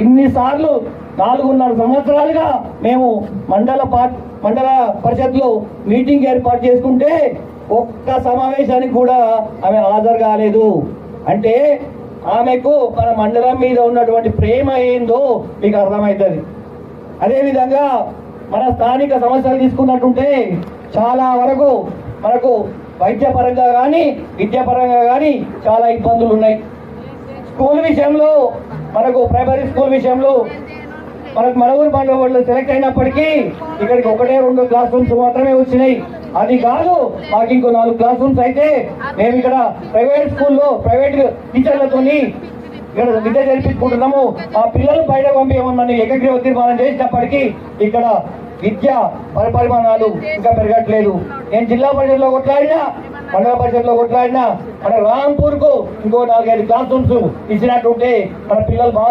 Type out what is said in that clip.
ఇన్నిసార్లు 4.5 సంవత్సరాలుగా మేము మండల పరిషత్లో మీటింగ్ ఏర్పాటు చేసుకుంటే ఒక్క సమావేశానికి కూడా ఆమె హాజరు కాలేదు. అంటే ఆమెకు మన మండలం మీద ఉన్నటువంటి ప్రేమ ఏందో మీకు అర్థమవుతుంది. అదేవిధంగా మన స్థానిక సమస్యలు తీసుకున్నట్టుంటే చాలా వరకు మనకు వైద్యపరంగా కానీ విద్యాపరంగా కానీ చాలా ఇబ్బందులు ఉన్నాయి. స్కూల్ విషయంలో మనకు ప్రైమరీ స్కూల్ విషయంలో మనకు మనూరు మండలంలో సెలెక్ట్ అయినప్పటికీ ఇక్కడికి 1-2 క్లాస్ రూమ్స్ మాత్రమే వచ్చినాయి. అది కాదు, మాకు ఇంకో 4 క్లాస్ రూమ్స్ అయితే మేము ఇక్కడ ప్రైవేట్ స్కూల్లో ప్రైవేట్ టీచర్లతో ఇక్కడ విద్య జరిపించుకుంటున్నాము. మా పిల్లలు బయట పంపించమని ఏకగ్రీవ తీర్మానం చేసినప్పటికీ ఇక్కడ విద్య పరిమాణాలు ఇంకా పెరగట్లేదు. నేను జిల్లా పరిషత్లో కొట్లాడినా, మండల పరిషత్లో కొట్లాడినా, మన రాంపూర్కు ఇంకో 4-5 క్లాస్ రూమ్స్ ఇచ్చినట్టుంటే మన పిల్లలు